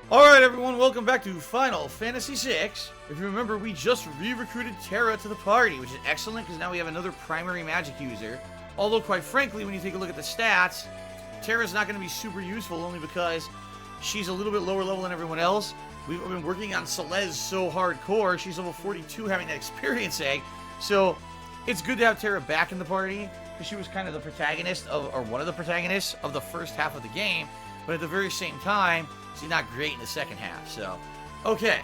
Alright everyone, welcome back to Final Fantasy VI. If you remember, we just re-recruited Terra to the party, which is excellent because now we have another primary magic user. Although, quite frankly, when you take a look at the stats, Terra's not going to be super useful only because she's a little bit lower level than everyone else. We've been working on Celeste so hardcore, she's level 42 having that experience egg. So, it's good to have Terra back in the party because she was kind of the protagonist of, or one of the protagonists of the first half of the game. But at the very same time, she's not great in the second half, so... Okay.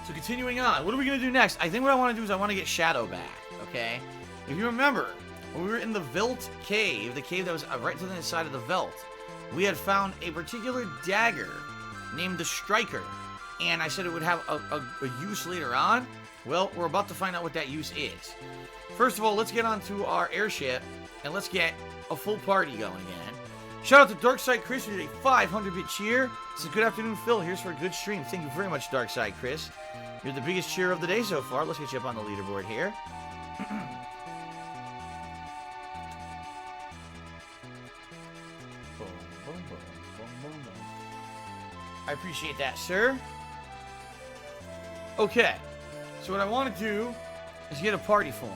So continuing on, what are we going to do next? I think what I want to do is I want to get Shadow back, okay? If you remember, when we were in the Velt Cave, the cave that was right to the side of the Velt, we had found a particular dagger named the Striker, and I said it would have a use later on. Well, we're about to find out what that use is. First of all, let's get onto our airship, and let's get a full party going again. Shout out to Darkside Chris with a 500-bit cheer. This is good afternoon, Phil. Here's for a good stream. Thank you very much, Darkside Chris. You're the biggest cheer of the day so far. Let's get you up on the leaderboard here. I appreciate that, sir. Okay. So what I want to do is get a party form.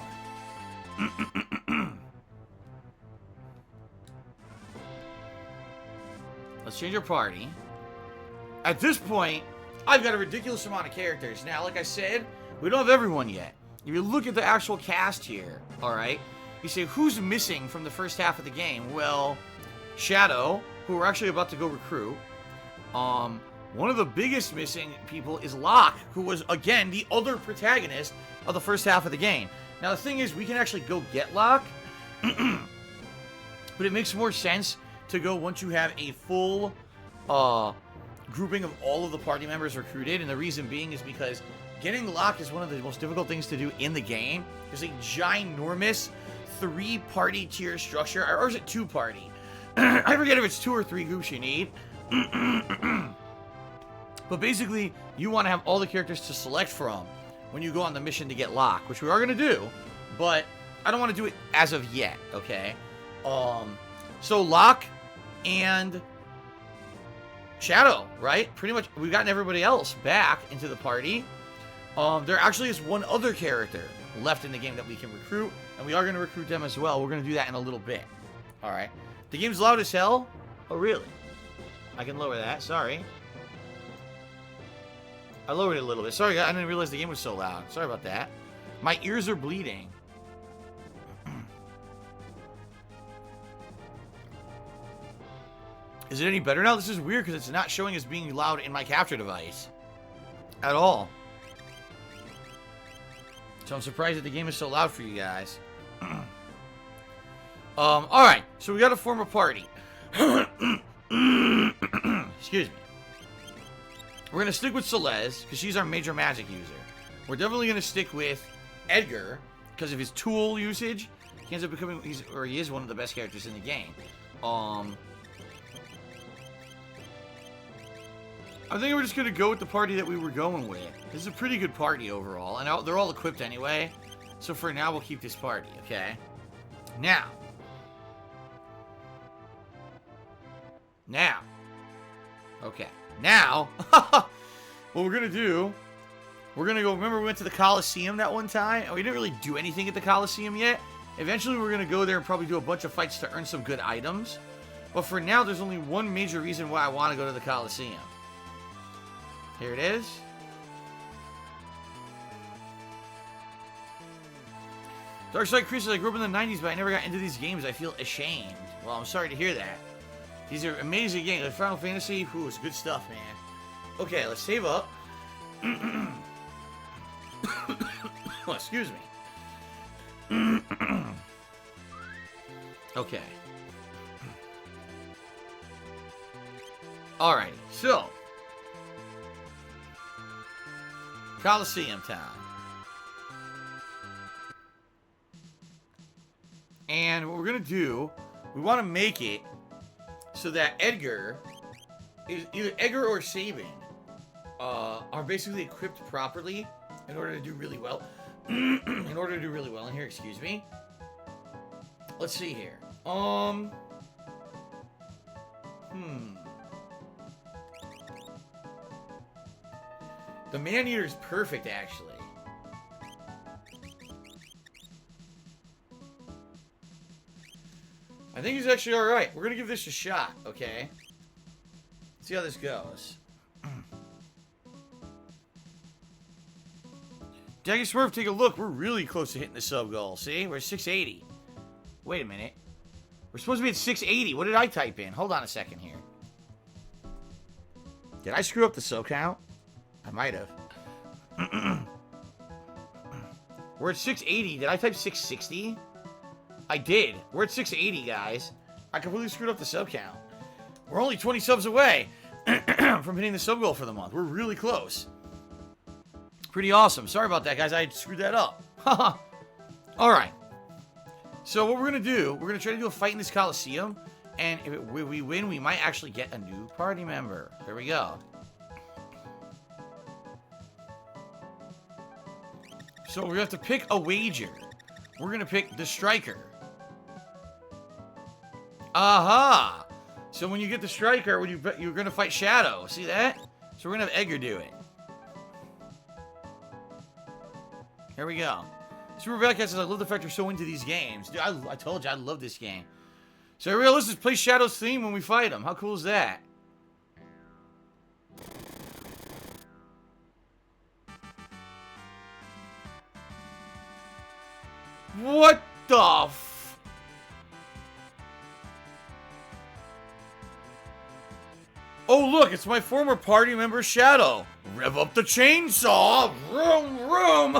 Let's change our party. At this point, I've got a ridiculous amount of characters. Now, like I said, we don't have everyone yet. If you look at the actual cast here, alright, you say, who's missing from the first half of the game? Well, Shadow, who we're actually about to go recruit. One of the biggest missing people is Locke, who was, again, the other protagonist of the first half of the game. Now, the thing is, we can actually go get Locke, but it makes more sense to go once you have a full grouping of all of the party members recruited. And the reason being is because getting Locke is one of the most difficult things to do in the game. There's a ginormous 3-party tier structure, or is it 2-party? I forget if it's 2 or 3 groups you need. But basically, you want to have all the characters to select from when you go on the mission to get Locke, which we are going to do, but I don't want to do it as of yet, okay? So Locke and Shadow, right? Pretty much, we've gotten everybody else back into the party. There actually is one other character left in the game that we can recruit, and we are going to recruit them as well. We're going to do that in a little bit. Alright. The game's loud as hell? Oh, really? I can lower that. Sorry. I lowered it a little bit. Sorry, I didn't realize the game was so loud. Sorry about that. My ears are bleeding. Is it any better now? This is weird because it's not showing as being loud in my capture device. At all. So I'm surprised that the game is so loud for you guys. Alright. So we gotta form a party. Excuse me. We're gonna stick with Celeste, because she's our major magic user. We're definitely gonna stick with Edgar, because of his tool usage. He ends up becoming, he is one of the best characters in the game. I think we're just going to go with the party that we were going with. This is a pretty good party overall. And they're all equipped anyway. So for now, we'll keep this party, okay? Now. Okay. Now, what we're going to do, we're going to go, remember we went to the Coliseum that one time? And we didn't really do anything at the Coliseum yet. Eventually, we're going to go there and probably do a bunch of fights to earn some good items. But for now, there's only one major reason why I want to go to the Coliseum. Here it is. Darkside Chris says, I grew up in the 90s, but I never got into these games. I feel ashamed. Well, I'm sorry to hear that. These are amazing games. Like Final Fantasy, ooh, it's good stuff, man. Okay, let's save up. Oh, excuse me. Okay. Alrighty, so Coliseum Town. And what we're going to do, we want to make it so that Edgar, either Edgar or Sabin, are basically equipped properly in order to do really well. In order to do really well in here, excuse me. Let's see here. The Man-Eater's perfect, actually. I think he's actually alright. We're gonna give this a shot, okay? See how this goes. Daggy Smurf, take a look. We're really close to hitting the sub goal. See? We're at 680. Wait a minute. We're supposed to be at 680. What did I type in? Hold on a second here. Did I screw up the sub count? I might have. We're at 680. Did I type 660? I did. We're at 680, guys. I completely screwed up the sub count. We're only 20 subs away from hitting the sub goal for the month. We're really close. Pretty awesome. Sorry about that, guys. I screwed that up. Alright. So what we're going to do, we're going to try to do a fight in this Coliseum. And if we win, we might actually get a new party member. There we go. So we have to pick a wager. We're going to pick the striker. Aha! So when you get the striker, you're going to fight Shadow. See that? So we're going to have Edgar do it. Here we go. Super Badcat says, I love the fact you're so into these games. Dude, I told you, I love this game. So let's just play Shadow's theme when we fight him. How cool is that? What the f... Oh, look, it's my former party member, Shadow. Rev up the chainsaw. Vroom, vroom.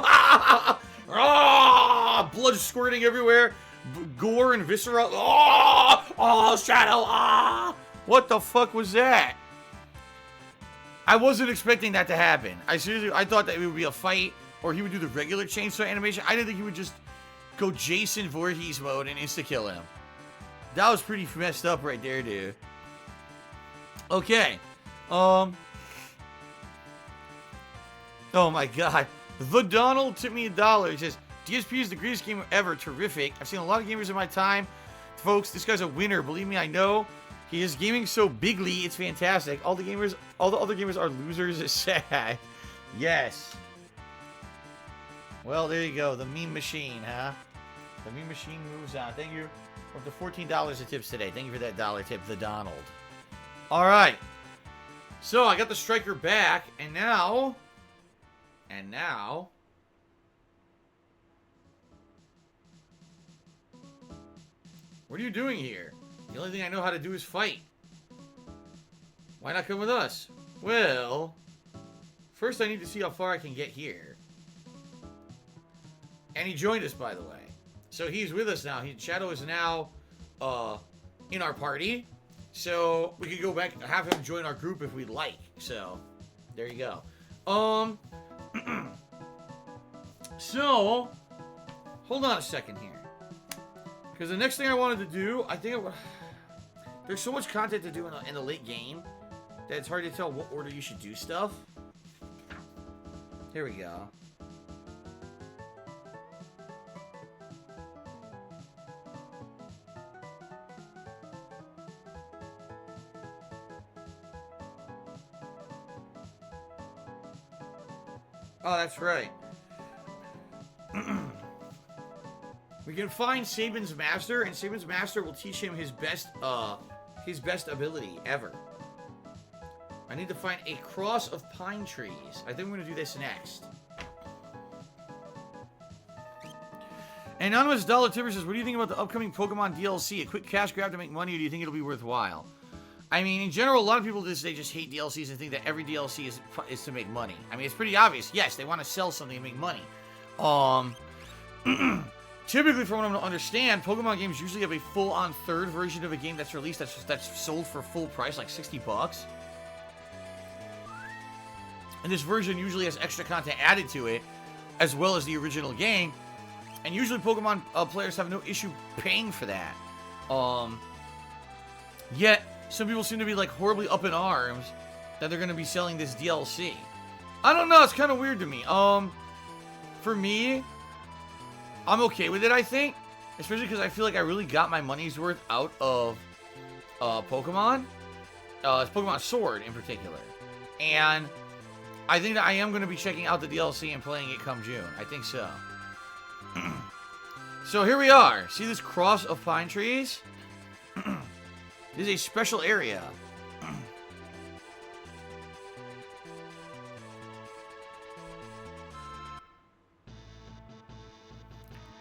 Ah, blood squirting everywhere. Gore and viscera. Oh, Shadow. Ah. What the fuck was that? I wasn't expecting that to happen. I thought that it would be a fight, or he would do the regular chainsaw animation. I didn't think he would just go Jason Voorhees mode and insta-kill him. That was pretty messed up right there, dude. Okay. Oh my god. The Donald tipped me $1. He says, DSP is the greatest game ever. Terrific. I've seen a lot of gamers in my time. Folks, this guy's a winner. Believe me, I know. He is gaming so bigly. It's fantastic. All the other gamers are losers. It's sad. Yes. Well, there you go. The meme machine, huh? The meme machine moves on. Thank you. Up to $14 of tips today. Thank you for that dollar tip, the Donald. All right. So I got the striker back, and now, what are you doing here? The only thing I know how to do is fight. Why not come with us? Well, first I need to see how far I can get here. And he joined us, by the way. So he's with us now. Shadow is now in our party. So we could go back and have him join our group if we'd like. So there you go. So hold on a second here. Because the next thing I wanted to do, I think there's so much content to do in the late game that it's hard to tell what order you should do stuff. Here we go. Oh, that's right. We can find Saban's master, and Saban's master will teach him his best ability ever. I need to find a cross of pine trees. I think we're gonna do this next. Anonymous Dollar Tipper says, what do you think about the upcoming Pokemon DLC? A quick cash grab to make money, or do you think it'll be worthwhile? I mean, in general, a lot of people this day just hate DLCs and think that every DLC is to make money. I mean, it's pretty obvious. Yes, they want to sell something and make money. Typically, from what I'm to understand, Pokemon games usually have a full-on third version of a game that's released that's sold for full price, like $60. And this version usually has extra content added to it, as well as the original game. And usually, Pokemon players have no issue paying for that. Yet, some people seem to be like horribly up in arms that they're going to be selling this DLC. I don't know. It's kind of weird to me. For me, I'm okay with it, I think. Especially because I feel like I really got my money's worth out of Pokemon. Pokemon Sword in particular. And I think that I am going to be checking out the DLC and playing it come June. I think so. So here we are. See this cross of pine trees? This is a special area.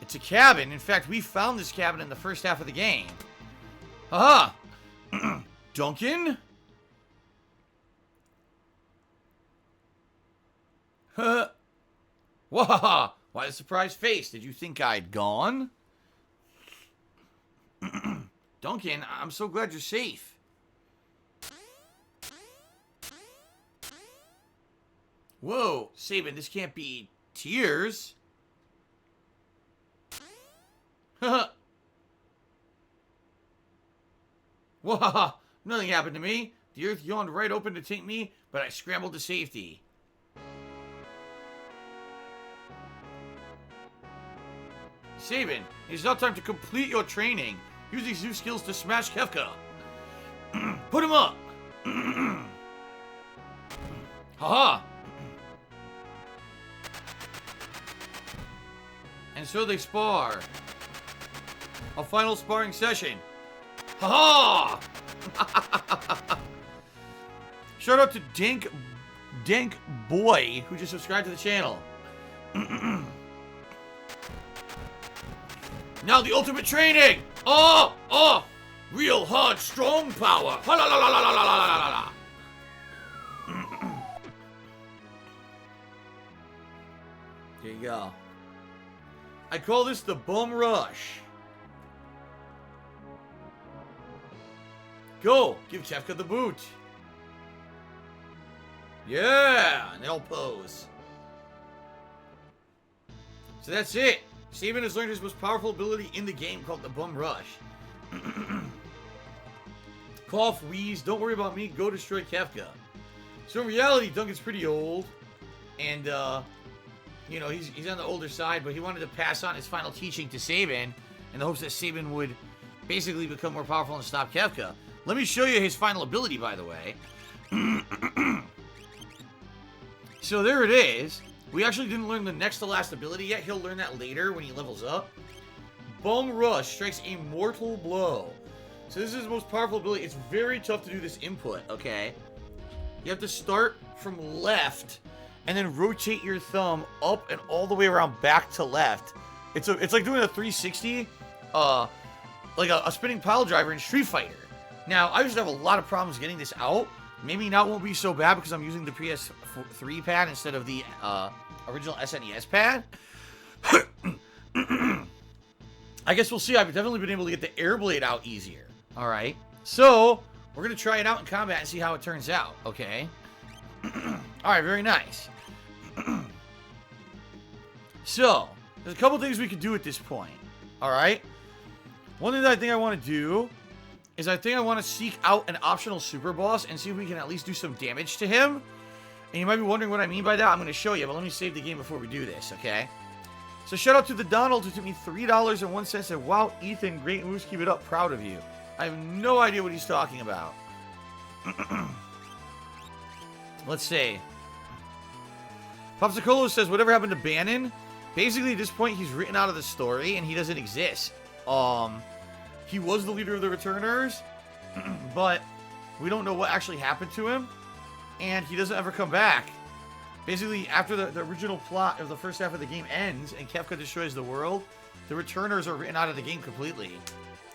It's a cabin. In fact, we found this cabin in the first half of the game. Haha! Duncan? Huh? Wahaha! Why the surprised face? Did you think I'd gone? Duncan, I'm so glad you're safe. Whoa, Sabin, this can't be tears. Haha. Wahaha! Nothing happened to me. The earth yawned right open to take me, but I scrambled to safety. Sabin, it's now time to complete your training. Use these new skills to smash Kefka. Put him up! Haha! And so they spar. A final sparring session. Haha! Shout out to Dank Boy, who just subscribed to the channel. Now the ultimate training! Oh! Real hard, strong power! Ha la la la la la la la la la. There you go. I call this the bum rush. Go! Give Kefka the boot. Yeah! And they'll pose. So that's it. Sabin has learned his most powerful ability in the game called the Bum Rush. Cough, wheeze, don't worry about me, go destroy Kefka. So in reality, Duncan's pretty old. And, you know, he's on the older side, but he wanted to pass on his final teaching to Sabin in the hopes that Sabin would basically become more powerful and stop Kefka. Let me show you his final ability, by the way. So there it is. We actually didn't learn the next to last ability yet. He'll learn that later when he levels up. Bum Rush strikes a mortal blow. So this is his most powerful ability. It's very tough to do this input, okay? You have to start from left and then rotate your thumb up and all the way around back to left. It's like doing a 360, like a spinning pile driver in Street Fighter. Now, I used to have a lot of problems getting this out. Maybe now it won't be so bad because I'm using the PS3 pad instead of the original SNES pad. I guess we'll see. I've definitely been able to get the air blade out easier. All right. So, we're going to try it out in combat and see how it turns out. Okay. All right. Very nice. So, there's a couple things we could do at this point. All right. One thing that I think I want to do is I think I want to seek out an optional super boss and see if we can at least do some damage to him. And you might be wondering what I mean by that. I'm going to show you, but let me save the game before we do this, okay? So shout out to the Donald who took me $3.01 and said, wow, Ethan, great moves, keep it up, proud of you. I have no idea what he's talking about. Let's see. Popsicolo says, whatever happened to Bannon? Basically, at this point, he's written out of the story and he doesn't exist. He was the leader of the Returners, but we don't know what actually happened to him, and he doesn't ever come back. Basically, after the original plot of the first half of the game ends and Kefka destroys the world, the Returners are written out of the game completely.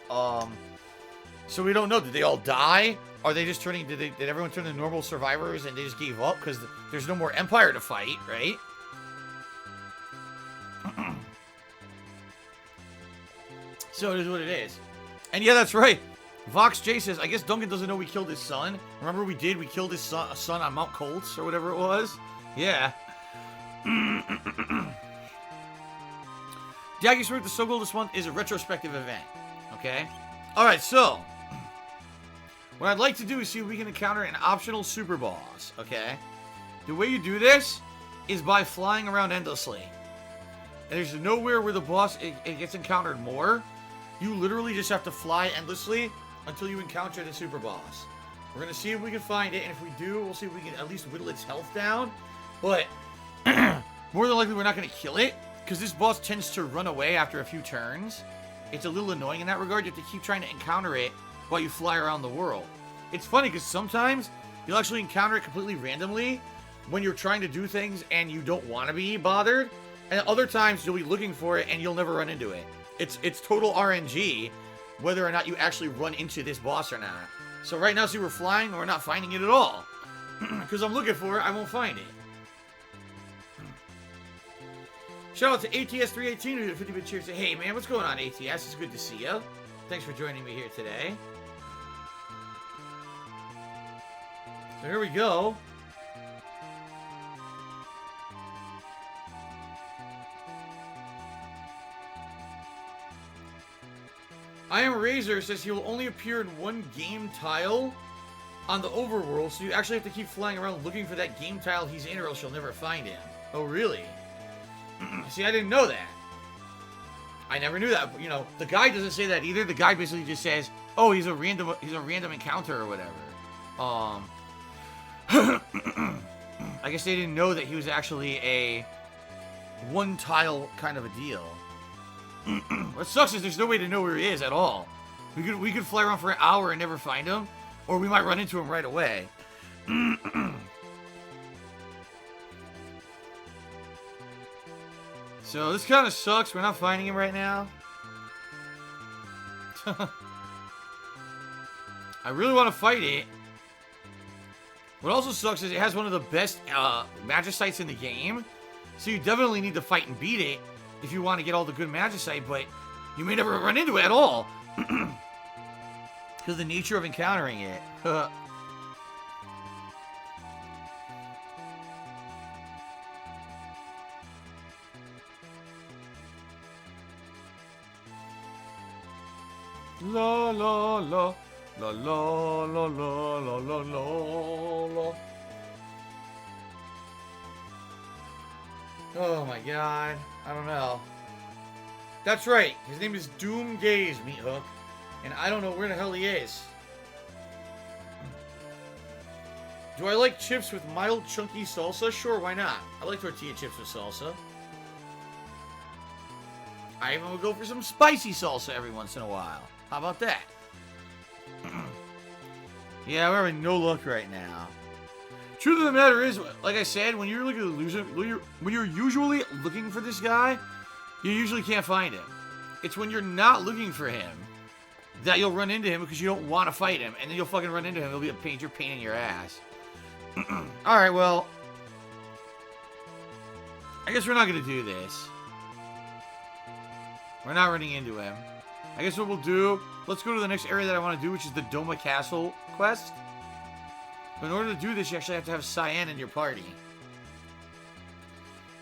So we don't know. Did they all die? Are they just turning... Did everyone turn to normal survivors and they just gave up? Because there's no more Empire to fight, right? So it is what it is. And yeah, that's right. Vox J says, I guess Duncan doesn't know we killed his son. Remember we did? We killed his son on Mount Colts or whatever it was. Yeah. Daggy Spirit, the So Gold this month is a retrospective event. Okay? Alright, so. What I'd like to do is see if we can encounter an optional super boss. Okay? The way you do this is by flying around endlessly. And there's nowhere where the boss it gets encountered more. You literally just have to fly endlessly until you encounter the super boss. We're going to see if we can find it, and if we do, we'll see if we can at least whittle its health down. But more than likely we're not going to kill it, because this boss tends to run away after a few turns. It's a little annoying in that regard. You have to keep trying to encounter it while you fly around the world. It's funny because sometimes you'll actually encounter it completely randomly when you're trying to do things and you don't want to be bothered. And other times you'll be looking for it and you'll never run into it. It's total RNG whether or not you actually run into this boss or not. So right now, see, we're flying and we're not finding it at all. Because I'm looking for it, I won't find it. Shout out to ATS318 who did 50-bit cheers. Hey man, what's going on, ATS? It's good to see you. Thanks for joining me here today. So here we go. I Am Razor says he will only appear in one game tile on the overworld, so you actually have to keep flying around looking for that game tile he's in or else you'll never find him. Oh, really? See, I didn't know that. I never knew that. You know, the guide doesn't say that either. The guide basically just says, "Oh, he's a random encounter or whatever." I guess they didn't know that he was actually a one tile kind of a deal. What sucks is there's no way to know where he is at all. We could fly around for an hour and never find him, or we might run into him right away. So this kind of sucks. We're not finding him right now. I really want to fight it. What also sucks is it has one of the best magicites in the game. So you definitely need to fight and beat it if you want to get all the good magicite, but you may never run into it at all. Because of the nature of encountering it. La la la la la la la la la la. Oh my god, I don't know. That's right, his name is Doom Gaze, Meat Hook, and I don't know where the hell he is. Do I like chips with mild chunky salsa? Sure, why not? I like tortilla chips with salsa. I even would go for some spicy salsa every once in a while. How about that? Yeah, we're having no luck right now. Truth of the matter is, like I said, when you're looking when you're usually looking for this guy, you usually can't find him. It's when you're not looking for him that you'll run into him because you don't want to fight him, and then you'll fucking run into him. It'll be a major pain in your ass. All right, well, I guess we're not gonna do this. We're not running into him. I guess what we'll do, let's go to the next area that I want to do, which is the Doma Castle quest. But in order to do this, you actually have to have Cyan in your party.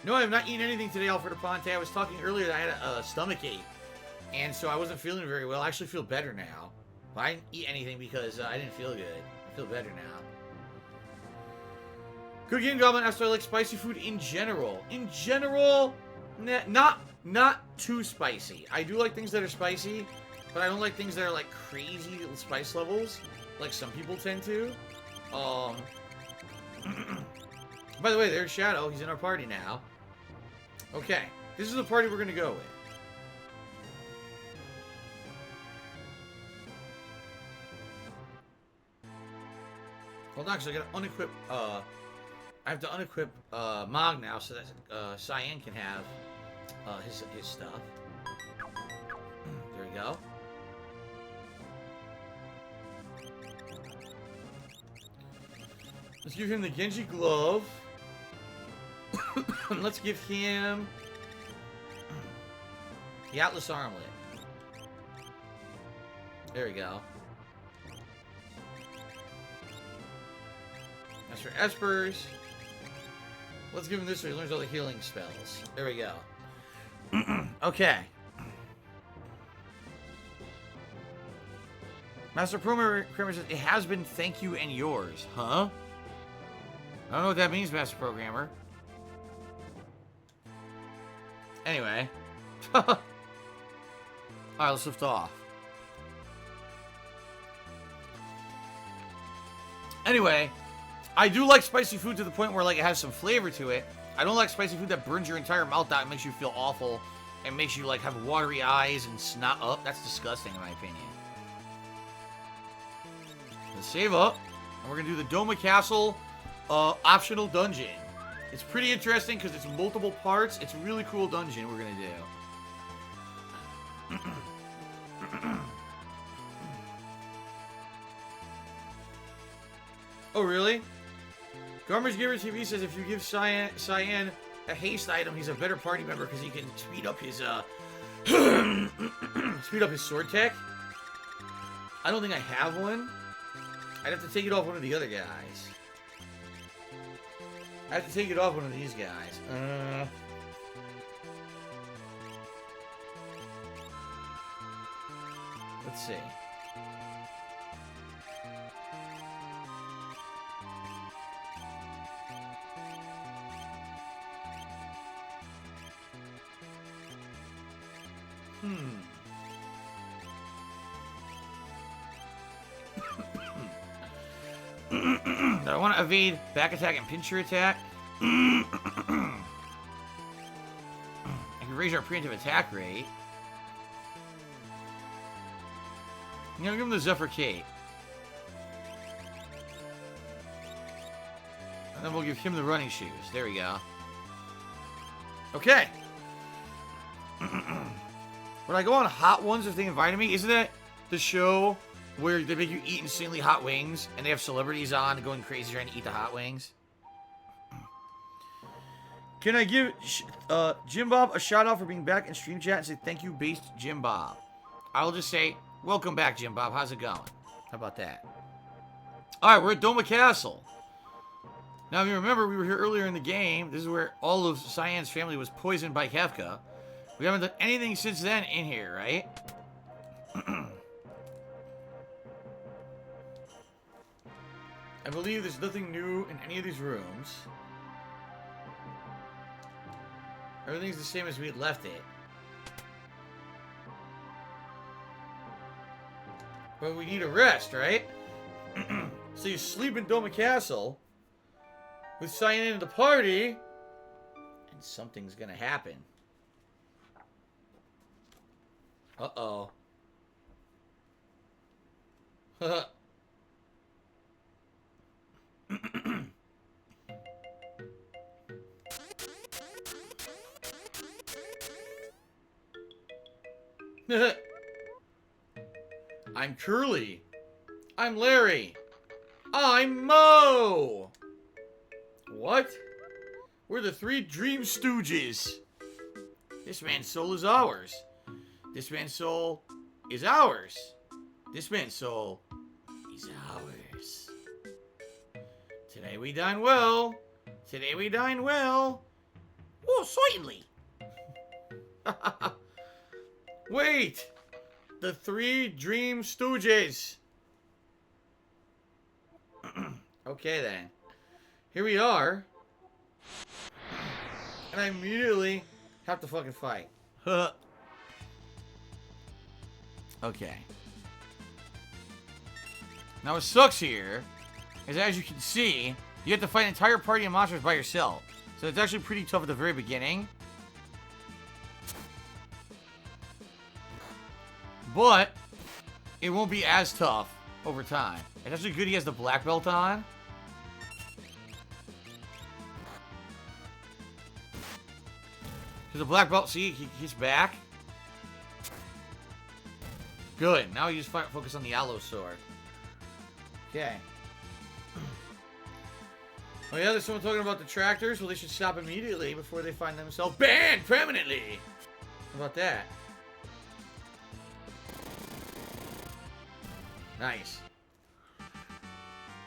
No, I have not eaten anything today, Alfred Aponte. I was talking earlier that I had a stomach ache. And so I wasn't feeling very well. I actually feel better now. But I didn't eat anything because I didn't feel good. I feel better now. Good Game Goblin asked, do I like spicy food in general? In general, not too spicy. I do like things that are spicy, but I don't like things that are like crazy spice levels, like some people tend to. By the way, there's Shadow. He's in our party now. Okay, this is the party we're gonna go with. Hold on, because I gotta unequip. I have to unequip Mog now so that Cyan can have his stuff. There we go. Let's give him the Genji glove. Let's give him the Atlas armlet. There we go. That's for Espers. Let's give him this so he learns all the healing spells. There we go. Okay. Master Programmer says, it has been thank you and yours. Huh? I don't know what that means, Master Programmer. Anyway. Alright, let's lift off. Anyway, I do like spicy food to the point where, like, it has some flavor to it. I don't like spicy food that burns your entire mouth out and makes you feel awful and makes you, like, have watery eyes and snot up. That's disgusting, in my opinion. Let's save up. And we're going to do the Doma Castle optional dungeon. It's pretty interesting because it's multiple parts. It's a really cool dungeon we're going to do. Oh, really? Garbage Giver TV says if you give Cyan a haste item, he's a better party member because he can speed up his speed up his sword tech. I don't think I have one. I'd have to take it off one of the other guys. I have to take it off one of these guys. Let's see. Do I want to evade back attack and pincher attack? I can raise our preemptive attack rate. I'm gonna give him the Zephyr Cape. And then we'll give him the running shoes. There we go. Okay. When I go on Hot Ones, if they invited me, isn't that the show where they make you eat insanely hot wings and they have celebrities on going crazy trying to eat the hot wings? Can I give Jim Bob a shout out for being back in stream chat and say thank you, based Jim Bob? I'll just say, welcome back, Jim Bob. How's it going? How about that? Alright, we're at Doma Castle. Now, if you remember, we were here earlier in the game. This is where all of Cyan's family was poisoned by Kefka. We haven't done anything since then in here, right? I believe there's nothing new in any of these rooms. Everything's the same as we had left it. But we need a rest, right? So you sleep in Doma Castle with Cyan into the party, and something's gonna happen. Uh-oh. I'm Curly. I'm Larry. I'm Mo. What? We're the three Dream Stooges. This man's soul is ours. This man's soul is ours. This man's soul is ours. Today we dine well. Today we dine well. Oh, certainly. Wait. The three Dream Stooges. Okay, then. Here we are. And I immediately have to fucking fight. Okay. Now what sucks here is, as you can see, you have to fight an entire party of monsters by yourself. So it's actually pretty tough at the very beginning. But it won't be as tough over time. It's actually good he has the black belt on. Because the black belt, see, he's back. Good. Now you just focus on the aloe sword. Okay. Oh yeah, there's someone talking about the tractors. Well, they should stop immediately before they find themselves banned permanently. How about that? Nice.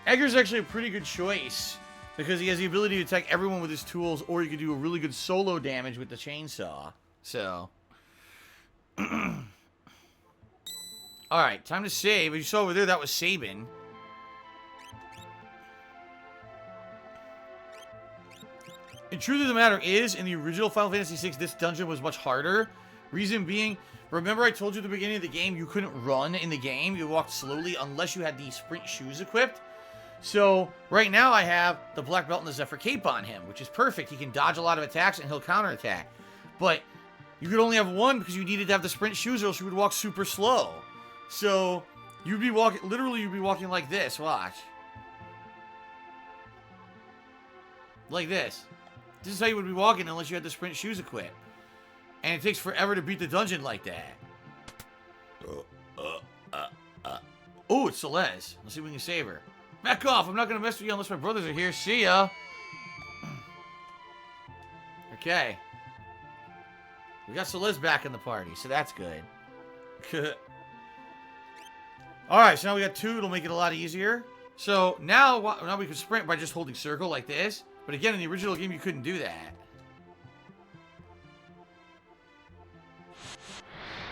Edgar's actually a pretty good choice because he has the ability to attack everyone with his tools, or you can do a really good solo damage with the chainsaw. So. Alright, time to save. As you saw over there, that was Sabin. The truth of the matter is, in the original Final Fantasy VI, this dungeon was much harder. Reason being, remember I told you at the beginning of the game, you couldn't run in the game. You walked slowly unless you had the sprint shoes equipped. So, right now I have the Black Belt and the Zephyr Cape on him, which is perfect. He can dodge a lot of attacks and he'll counterattack. But you could only have one because you needed to have the sprint shoes or else you would walk super slow. So, you'd be walking, literally you'd be walking like this, watch. Like this. This is how you would be walking unless you had the sprint shoes equipped. And it takes forever to beat the dungeon like that. Oh, it's Celeste. Let's see if we can save her. Back off! I'm not gonna mess with you unless my brothers are here. See ya! Okay. We got Celeste back in the party, so that's good. Alright, so now we got 2. It'll make it a lot easier. So, now we can sprint by just holding circle like this. But again, in the original game, you couldn't do that.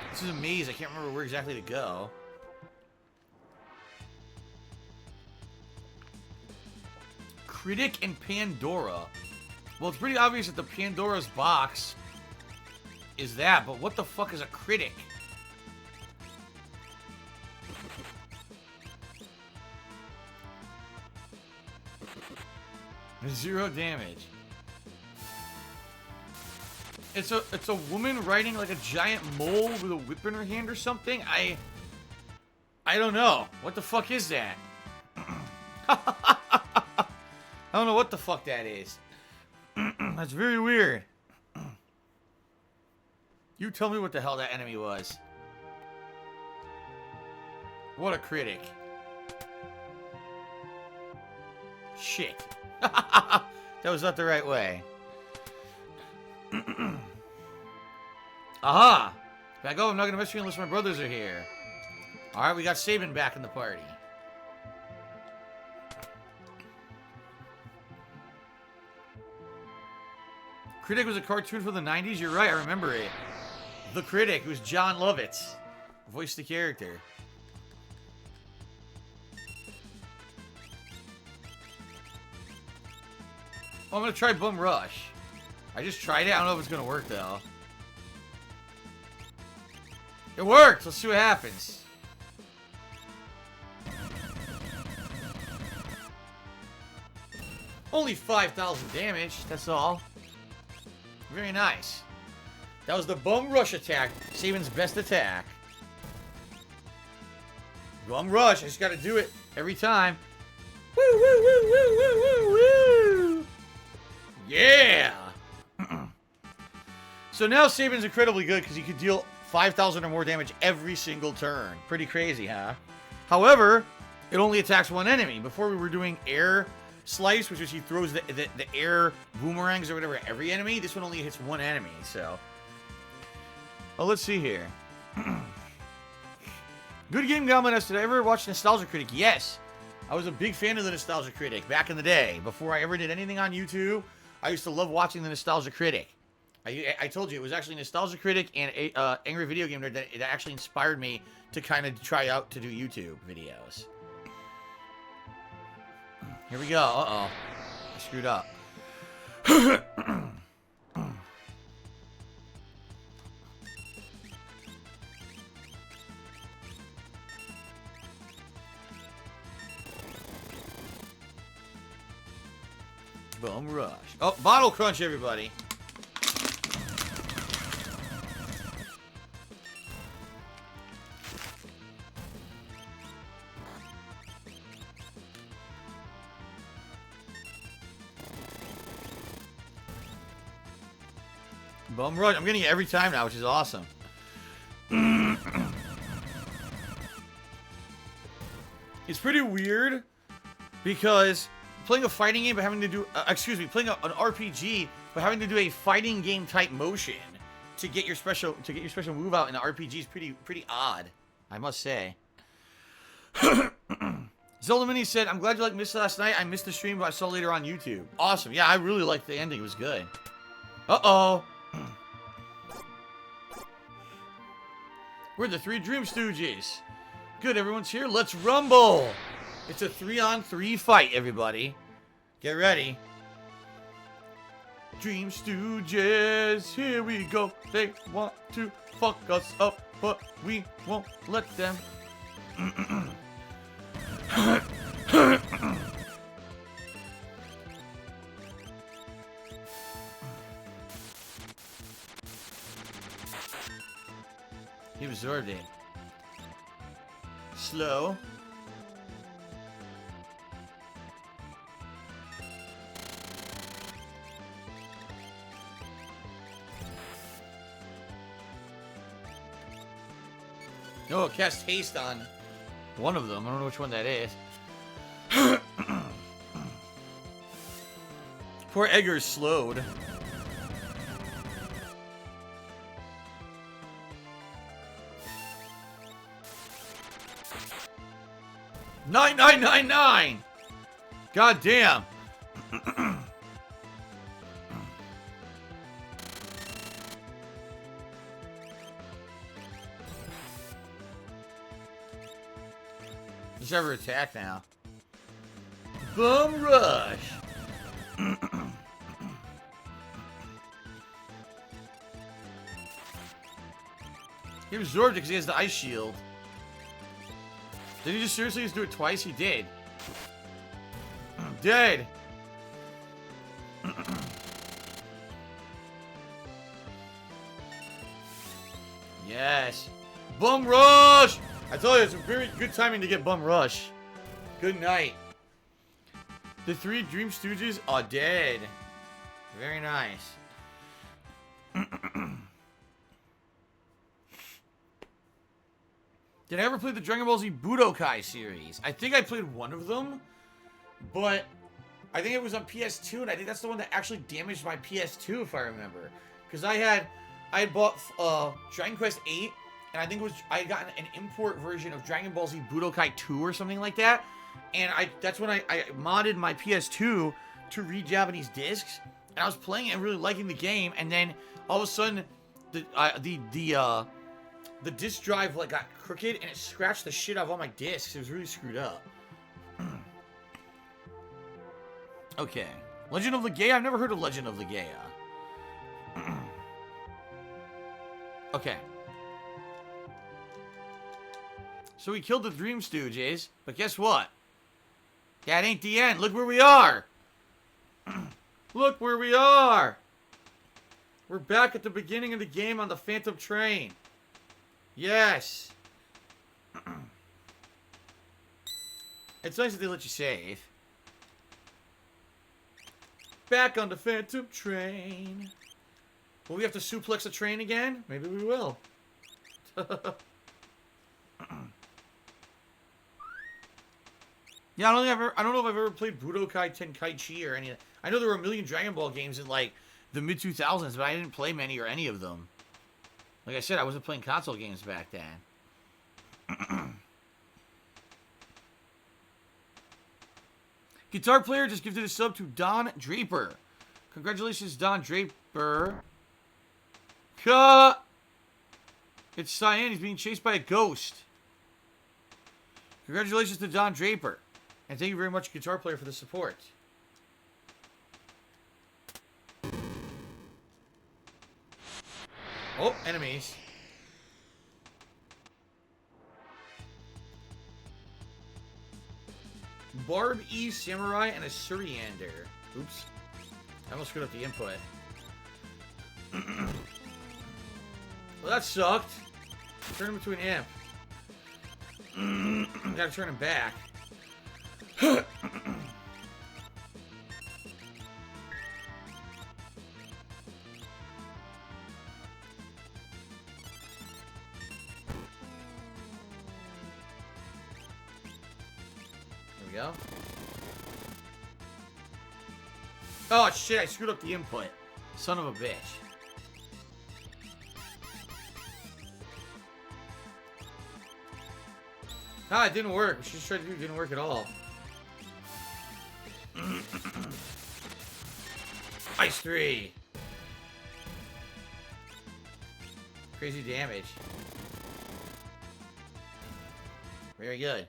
This is a maze. I can't remember where exactly to go. Critic and Pandora. Well, it's pretty obvious that the Pandora's box is that, but what the fuck is a critic? Zero damage. It's a woman riding like a giant mole with a whip in her hand or something. I don't know. What the fuck is that? I don't know what the fuck that is. That's very weird. You tell me what the hell that enemy was. What a critic. Shit. That was not the right way. Aha! Back up, I'm not gonna mess with you unless my brothers are here. Alright, we got Sabin back in the party. Critic was a cartoon from the 90s? You're right, I remember it. The Critic, it was John Lovitz. Voiced the character. Oh, I'm gonna try Bum Rush. I just tried it, I don't know if it's gonna work though. It worked! Let's see what happens. Only 5,000 damage, that's all. Very nice. That was the Bum Rush attack. Sabin's best attack. Bum Rush. I just gotta do it every time. Woo, woo, woo, woo, woo, woo, woo. Yeah! So now Sabin's incredibly good because he could deal 5,000 or more damage every single turn. Pretty crazy, huh? However, it only attacks one enemy. Before we were doing air slice, which is he throws the air boomerangs or whatever at every enemy. This one only hits one enemy, so. Oh, let's see here. Good game, Goblin. Did I ever watch Nostalgia Critic? Yes. I was a big fan of the Nostalgia Critic back in the day. Before I ever did anything on YouTube, I used to love watching the Nostalgia Critic. I told you, it was actually Nostalgia Critic and Angry Video Game Nerd that it actually inspired me to kind of try out to do YouTube videos. Here we go. Uh-oh. I screwed up. Bum Rush. Oh, Bottle Crunch, everybody. Bum Rush. I'm getting it every time now, which is awesome. It's pretty weird because playing a fighting game but having to do, playing an RPG but having to do a fighting game type motion to get your special move out in the RPG is pretty odd, I must say. Zelda Mini said, "I'm glad you like Missed last night. I missed the stream, but I saw later on YouTube." Awesome. Yeah, I really liked the ending. It was good. Uh-oh. We're the 3 Dream Stooges. Good, everyone's here. Let's rumble. It's a 3-on-3 fight, everybody. Get ready. Dream Stooges, here we go. They want to fuck us up, but we won't let them. He absorbed it. Slow. Oh, cast haste on one of them. I don't know which one that is. Poor Edgar's slowed. $9,999! God damn! Just ever attack now. Bum rush! He absorbed it because he has the ice shield. Did he just seriously just do it twice? He did. Dead! Yes! Bum rush! I told you, it's a very good timing to get bum rush. Good night. The 3 Dream Stooges are dead. Very nice. Did I ever play the Dragon Ball Z Budokai series? I think I played one of them, but I think it was on PS2, and I think that's the one that actually damaged my PS2, if I remember. Because I had bought Dragon Quest 8, and I think I had gotten an import version of Dragon Ball Z Budokai 2 or something like that, and that's when I modded my PS2 to read Japanese discs, and I was playing it and really liking the game, and then all of a sudden the disc drive like got crooked and it scratched the shit out of all my discs. It was really screwed up. Okay. Legend of Legaia? I've never heard of Legend of Legaia. Okay. So we killed the Dream Stooges, but guess what? That ain't the end. Look where we are. Look where we are. We're back at the beginning of the game on the Phantom Train. Yes. It's nice that they let you save. Back on the Phantom Train. Will we have to suplex the train again? Maybe we will. Yeah, I don't know if I've ever played Budokai Tenkaichi or any. I know there were a million Dragon Ball games in like the mid 2000s, but I didn't play many or any of them. Like I said, I wasn't playing console games back then. Guitar player just gifted a sub to Don Draper. Congratulations, Don Draper. It's Cyan. He's being chased by a ghost. Congratulations to Don Draper. And thank you very much, Guitar player, for the support. Oh, enemies. Barb E, Samurai, and a Suriander. Oops. I almost screwed up the input. Well, that sucked. Turn him into an imp. Gotta turn him back. There we go. Oh shit, I screwed up the input. Son of a bitch. Ah, it didn't work. What she just tried to do didn't work at all. Ice 3. Crazy damage. Very good.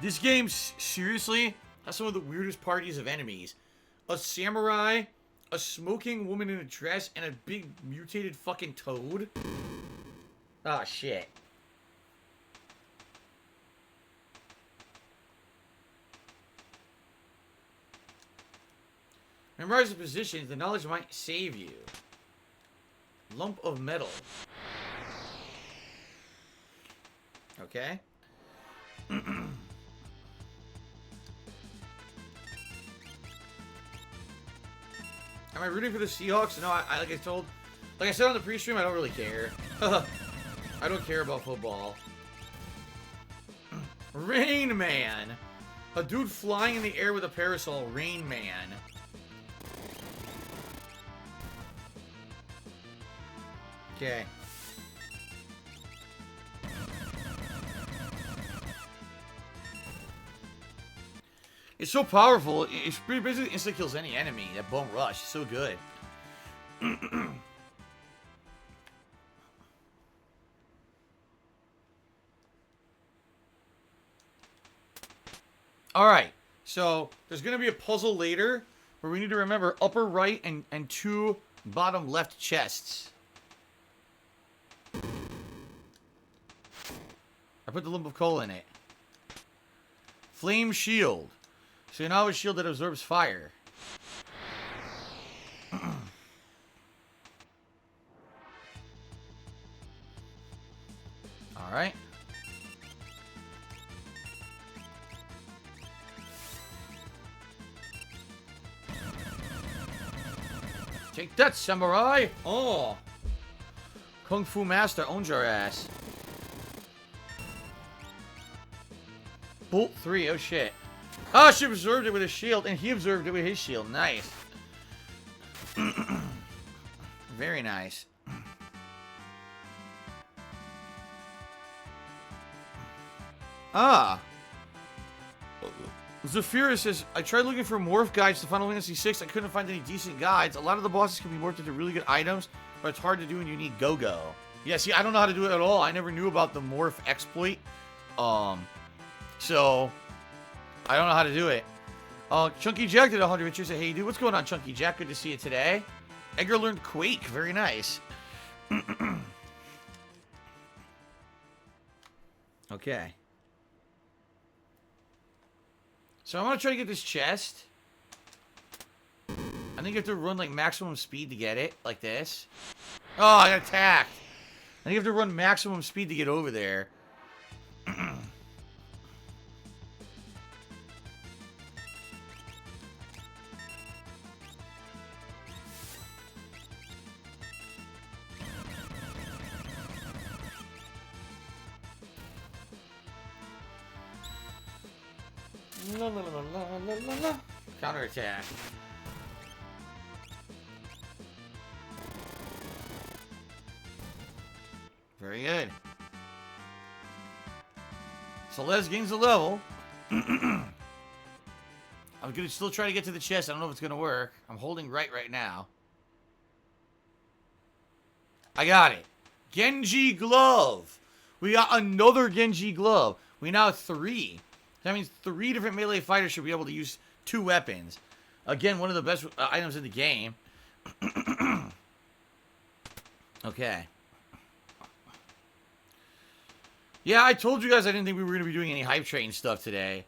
This game, seriously, has some of the weirdest parties of enemies. A samurai, a smoking woman in a dress, and a big mutated fucking toad. Ah, shit. Memorize the positions. The knowledge might save you. Lump of metal. Okay. Am I rooting for the Seahawks? No, like I said on the pre-stream, I don't really care. I don't care about football. Rain Man. A dude flying in the air with a parasol. Rain Man. Okay. It's so powerful. It basically insta kills any enemy. That bone rush is so good. Alright, so there's going to be a puzzle later where we need to remember upper right and 2 bottom left chests. I put the lump of coal in it. Flame shield. So you now have a shield that absorbs fire. Alright. Take that, samurai! Oh! Kung Fu Master owns your ass. Bolt 3, oh shit. Oh, she observed it with a shield, and he observed it with his shield. Nice. Very nice. Ah. Zafira says, I tried looking for morph guides to Final Fantasy VI. I couldn't find any decent guides. A lot of the bosses can be morphed into really good items, but it's hard to do when you need go-go. Yeah, see, I don't know how to do it at all. I never knew about the morph exploit. So, I don't know how to do it. Chunky Jack did 100 pictures. Hey, dude, what's going on, Chunky Jack? Good to see you today. Edgar learned Quake. Very nice. Okay. So I'm going to try to get this chest. I think you have to run, like, maximum speed to get it. Like this. Oh, I got attacked. I think you have to run maximum speed to get over there. La, la, la, la, la, la. Counterattack. Very good. So Les gains a level. I'm gonna still try to get to the chest. I don't know if it's gonna work. I'm holding right now. I got it. Genji glove. We got another Genji glove. We now have 3. That means 3 different melee fighters should be able to use 2 weapons. Again, one of the best items in the game. Okay. Yeah, I told you guys I didn't think we were going to be doing any hype train stuff today.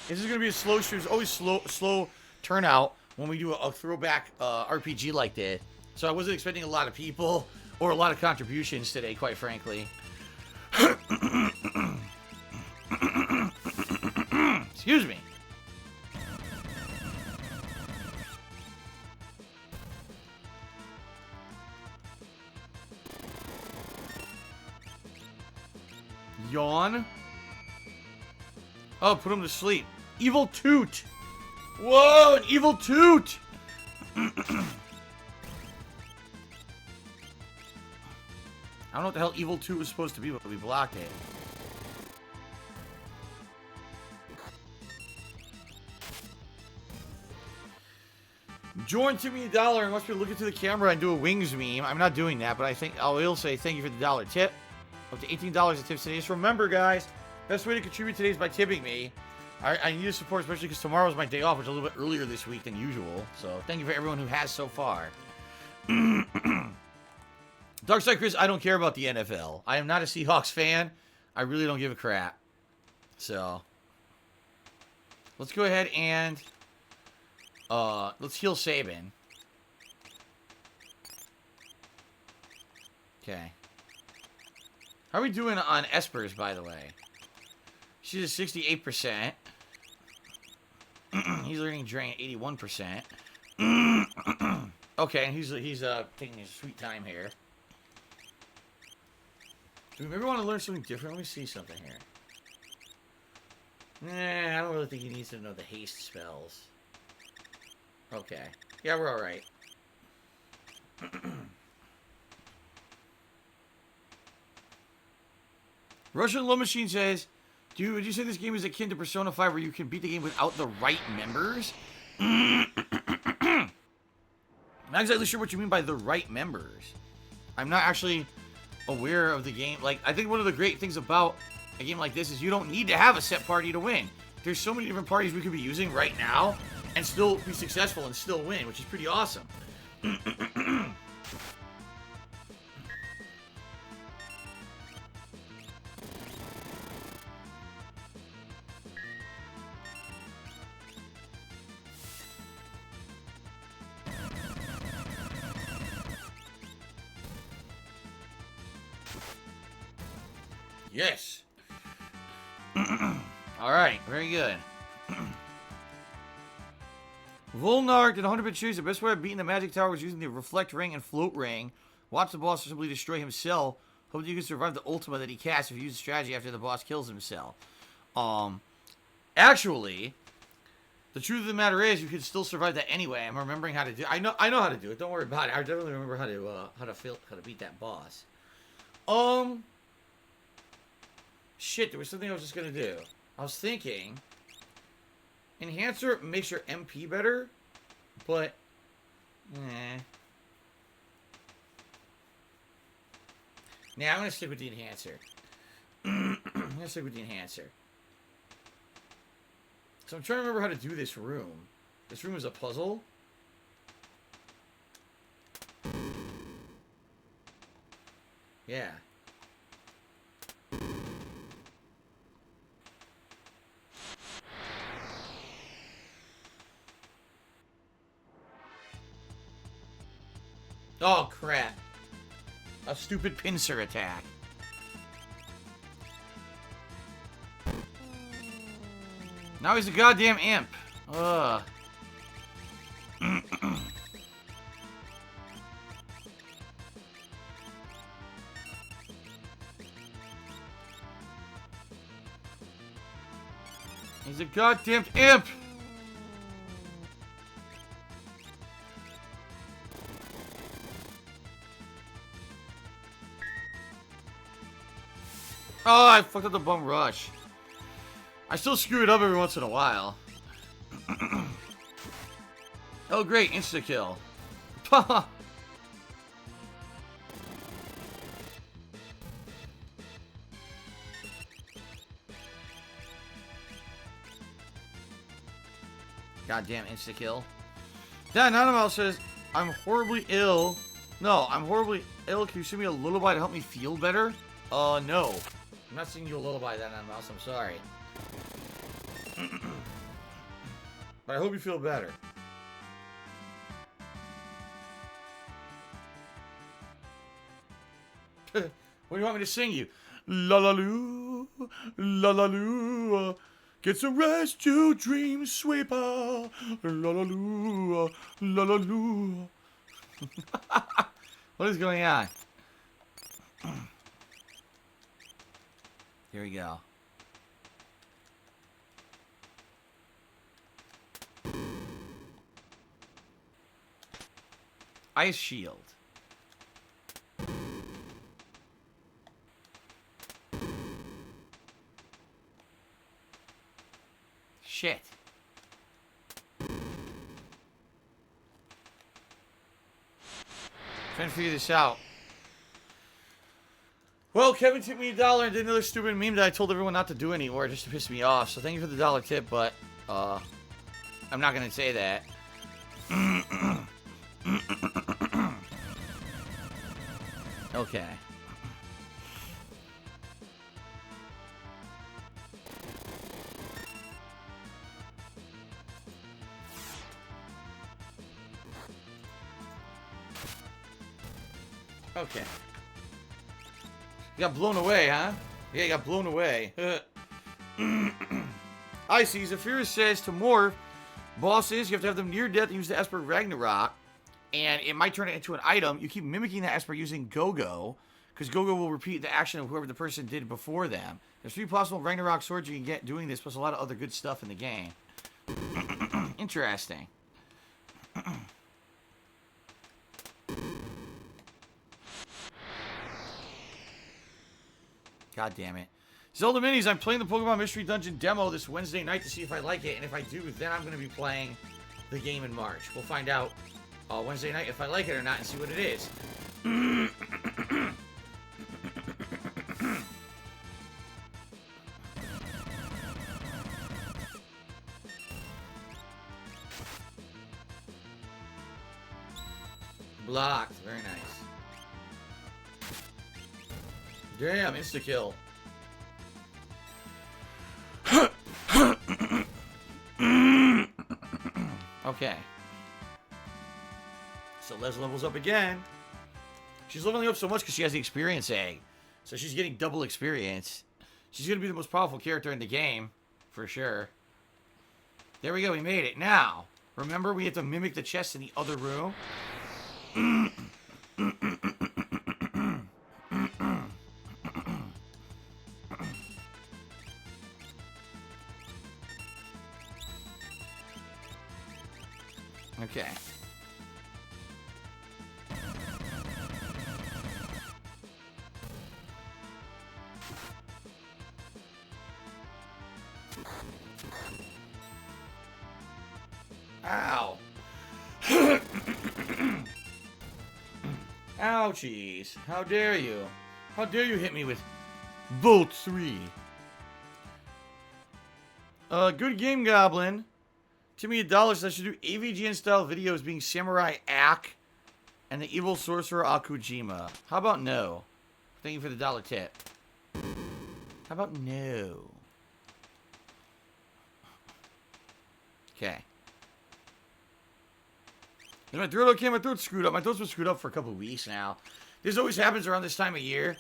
This is going to be a slow shoot. It's always slow turnout when we do a throwback RPG like this. So I wasn't expecting a lot of people or a lot of contributions today, quite frankly. Excuse me. Yawn. Oh, put him to sleep. Evil Toot. Whoa, an Evil Toot. I don't know what the hell Evil Toot was supposed to be, but we blocked it. Jordan, tip me $1 and must be looking to the camera and do a wings meme. I'm not doing that, but I think I will say thank you for the $1 tip. Up to $18 in tips today. Just remember, guys, best way to contribute today is by tipping me. I need your support, especially because tomorrow is my day off, which is a little bit earlier this week than usual. So thank you for everyone who has so far. Darkside Chris, I don't care about the NFL. I am not a Seahawks fan. I really don't give a crap. So let's go ahead and let's heal Sabin. Okay. How are we doing on Espers, by the way? She's at 68%. He's learning Drain 81%. Okay, and he's taking his sweet time here. Do we maybe want to learn something different? Let me see something here. Nah, I don't really think he needs to know the haste spells. Okay. Yeah, we're alright. Russian Love Machine says, dude, would you say this game is akin to Persona 5 where you can beat the game without the right members? I'm not exactly sure what you mean by the right members. I'm not actually aware of the game. Like, I think one of the great things about a game like this is you don't need to have a set party to win. There's so many different parties we could be using right now and still be successful and still win, which is pretty awesome. Yes. Alright, very good. Volnark did 100-bit choose. The best way of beating the magic tower was using the reflect ring and float ring. Watch the boss simply destroy himself. Hope you can survive the ultima that he casts if you use a strategy after the boss kills himself. Actually, the truth of the matter is you can still survive that anyway. I'm remembering how to do it. I know how to do it. Don't worry about it. I definitely remember how to beat that boss. Shit, there was something I was just gonna do. I was thinking, enhancer makes your MP better, but, Nah, I'm gonna stick with the enhancer. I'm gonna stick with the enhancer. So I'm trying to remember how to do this room. This room is a puzzle. Yeah. Oh, crap. A stupid pincer attack. Now he's a goddamn imp. Ugh. He's a goddamn imp. Oh, I fucked up the bum rush. I still screw it up every once in a while. Oh, great. Insta-kill. Goddamn insta-kill. Dan Animal says, I'm horribly ill. No, I'm horribly ill. Can you send me a lullaby to help me feel better? No. I'm not singing you a lullaby, Dan Animal. I'm sorry. But I hope you feel better. What do you want me to sing you? La la loo, la la loo. Get some rest, you dream sweeper. La la loo, la la loo. What is going on? Here we go. Ice shield. Shit. Trying to figure this out. Well, Kevin tipped me $1 and did another stupid meme that I told everyone not to do anymore just to piss me off. So thank you for the $1 tip, but I'm not gonna say that. Okay. Okay. You got blown away, huh? Yeah, you got blown away. I see. Zephyr says to morph bosses, you have to have them near death and use the Esper Ragnarok. And it might turn it into an item. You keep mimicking that Esper using Go-Go, because Go-Go will repeat the action of whoever the person did before them. There's 3 possible Ragnarok swords you can get doing this, plus a lot of other good stuff in the game. Interesting. God damn it. Zelda Minis, I'm playing the Pokemon Mystery Dungeon demo this Wednesday night to see if I like it, and if I do, then I'm going to be playing the game in March. We'll find out Wednesday night if I like it or not and see what it is. Blocked. Very nice. Damn, insta-kill. Okay. So Les levels up again. She's leveling up so much because she has the experience egg. So she's getting double experience. She's going to be the most powerful character in the game. For sure. There we go. We made it. Now, remember we have to mimic the chest in the other room? Okay. Ow. Ouchies. How dare you? How dare you hit me with Bolt 3? Good game, Goblin. Timmy $1 says I should do AVGN style videos being Samurai Ack and the evil sorcerer Akujima. How about no? Thank you for the $1 tip. How about no? Okay. And my throat okay, my throat's screwed up. My throat's been screwed up for a couple of weeks now. This always happens around this time of year.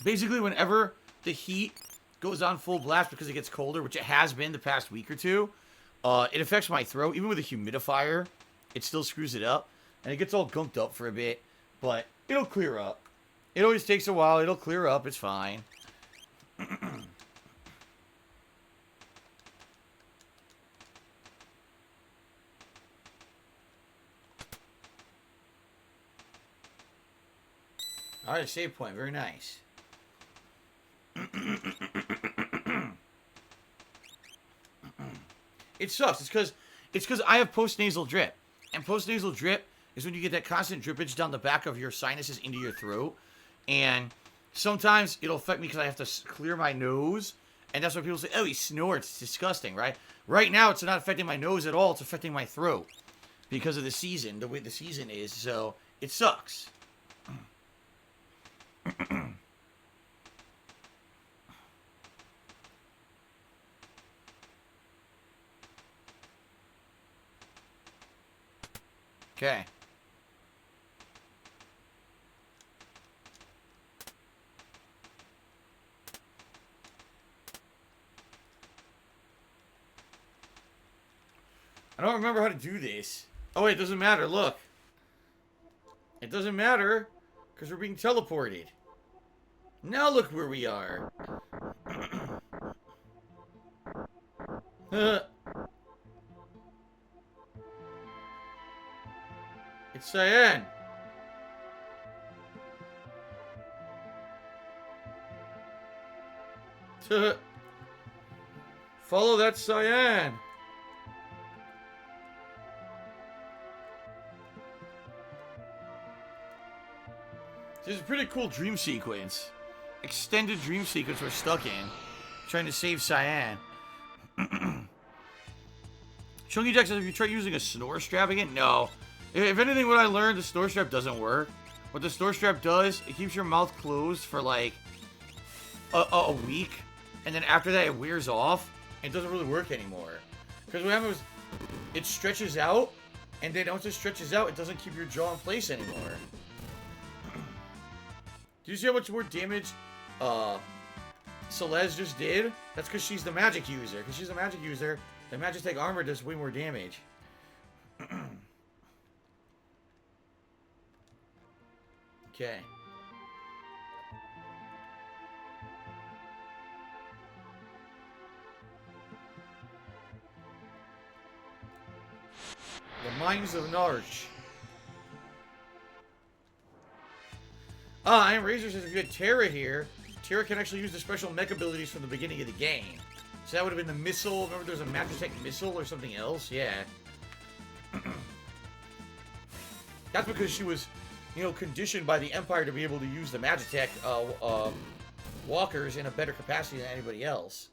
Basically, whenever the heat goes on full blast because it gets colder, which it has been the past week or two, it affects my throat. Even with a humidifier, it still screws it up. And it gets all gunked up for a bit. But it'll clear up. It always takes a while. It'll clear up. It's fine. Alright, save point. Very nice. It sucks. It's because I have post-nasal drip. And post-nasal drip is when you get that constant drippage down the back of your sinuses into your throat. And sometimes it'll affect me because I have to clear my nose. And that's why people say, oh, he snorts. It's disgusting, right? Right now, it's not affecting my nose at all. It's affecting my throat. Because of the season, the way the season is. So, it sucks. Okay. I don't remember how to do this. Oh, wait, it doesn't matter. Look. It doesn't matter because we're being teleported. Now look where we are. It's cyan. Follow that cyan. This is a pretty cool dream sequence. Extended dream sequence we're stuck in. Trying to save Cyan. Chunky Jack says, have you tried using a snore strap again? No. If anything, what I learned, the snore strap doesn't work. What the snore strap does, it keeps your mouth closed for like a week. And then after that, it wears off. It doesn't really work anymore. Because what happens is, it stretches out. And then once it stretches out, it doesn't keep your jaw in place anymore. Do you see how much more damage Celeste just did? That's because she's the magic user. Because she's a magic user, the Magitech armor does way more damage. Okay. The Mines of Narch. I am Razor says if you had Terra here, Terra can actually use the special mech abilities from the beginning of the game. So that would have been the missile. Remember there was a Magitech missile or something else? Yeah. That's because she was, you know, conditioned by the Empire to be able to use the Magitech walkers in a better capacity than anybody else.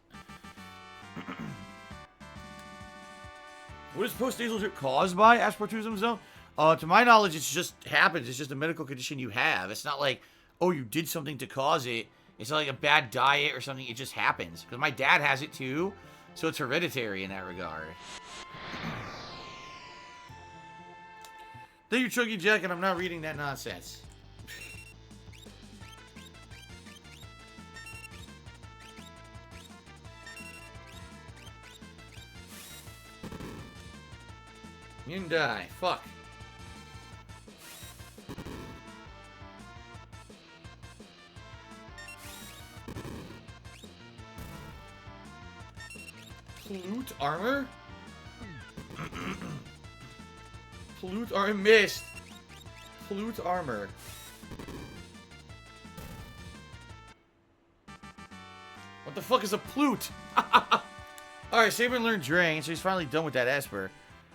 What is post-nasal drip caused by? Aspartusum zone? To my knowledge, it just happens. It's just a medical condition you have. It's not like, oh, you did something to cause it. It's not like a bad diet or something. It just happens. Because my dad has it too, so it's hereditary in that regard. Thank you, Chuggy Jack, and I'm not reading that nonsense. Hyundai. Fuck. Pollute armor? Pollute armor. Missed. Pollute armor. What the fuck is a plute? Alright, Saban learned Drain, so he's finally done with that Esper.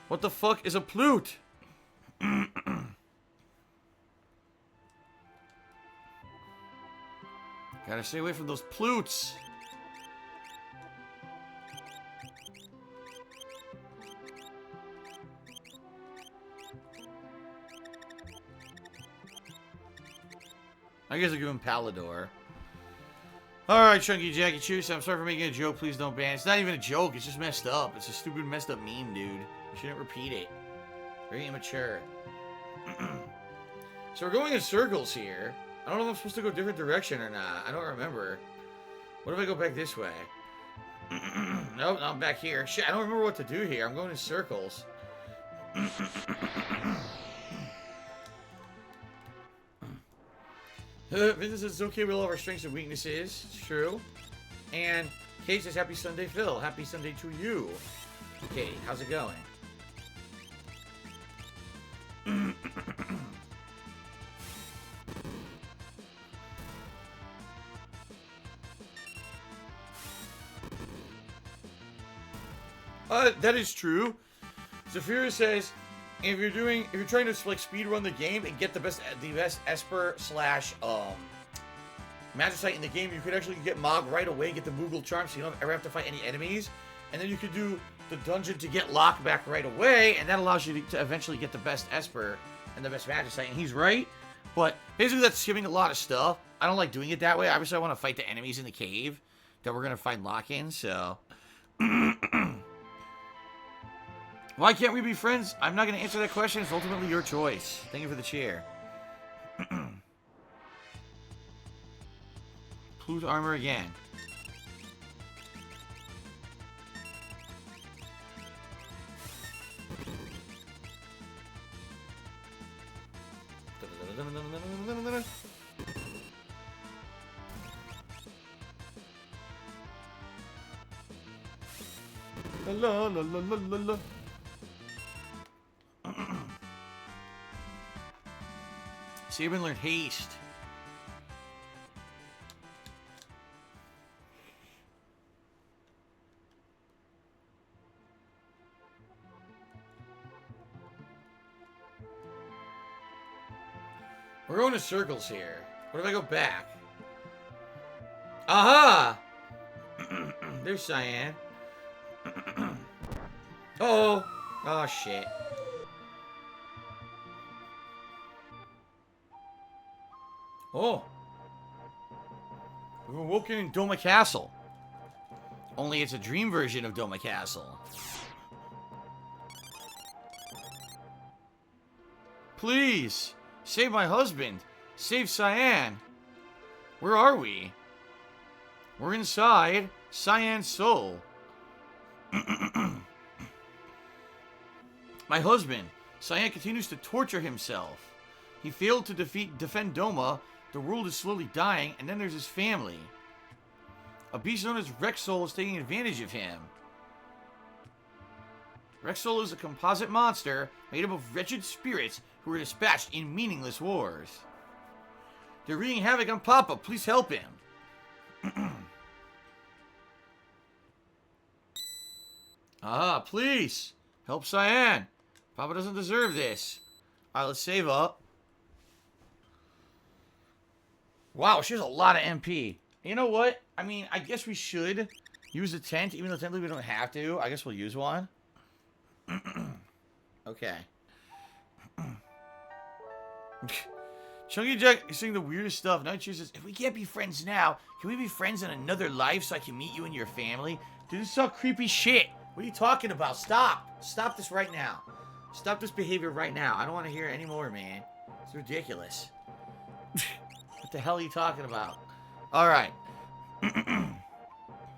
What the fuck is a plute? Gotta stay away from those plutes. I guess I'll give him Palador. Alright, Chunky Jackie Cheers. I'm sorry for making a joke. Please don't ban. It's not even a joke. It's just messed up. It's a stupid, messed up meme, dude. You shouldn't repeat it. Very immature. So we're going in circles here. I don't know if I'm supposed to go a different direction or not. I don't remember. What if I go back this way? Nope, I'm back here. Shit, I don't remember what to do here. I'm going in circles. Vincent says it's okay with all of our strengths and weaknesses. It's true. And Kate says happy Sunday, Phil. Happy Sunday to you. Okay, how's it going? That is true. Zafira says if you're trying to like speed run the game and get the best Esper slash Magicite in the game, you could actually get Mog right away, get the Moogle charm, so you don't ever have to fight any enemies, and then you could do the dungeon to get Locke back right away, and that allows you to eventually get the best Esper and the best Magicite. And he's right, but basically that's skipping a lot of stuff. I don't like doing it that way. Obviously, I want to fight the enemies in the cave that we're gonna find Locke in. So. Why can't we be friends? I'm not going to answer that question. It's ultimately your choice. Thank you for the chair. Plute armor again. La la la la la la. Saban learned haste. We're going in circles here. What if I go back? Aha! There's Cyan. Uh-oh. Oh, shit. Oh. We've awoken in Doma Castle. Only it's a dream version of Doma Castle. Please, save my husband. Save Cyan. Where are we? We're inside Cyan's soul. My husband, Cyan, continues to torture himself. He failed to defend Doma. The world is slowly dying, and then there's his family. A beast known as Rexol is taking advantage of him. Rexol is a composite monster made up of wretched spirits who were dispatched in meaningless wars. They're wreaking havoc on Papa. Please help him. Please. Help Cyan. Papa doesn't deserve this. Alright, let's save up. Wow, she has a lot of MP. You know what? I mean, I guess we should use a tent, even though technically we don't have to. I guess we'll use one. Okay. Chunky Jack is saying the weirdest stuff. Now she says, if we can't be friends now, can we be friends in another life so I can meet you and your family? Dude, this is all creepy shit. What are you talking about? Stop. Stop this right now. Stop this behavior right now. I don't want to hear it anymore, man. It's ridiculous. What the hell are you talking about? Alright.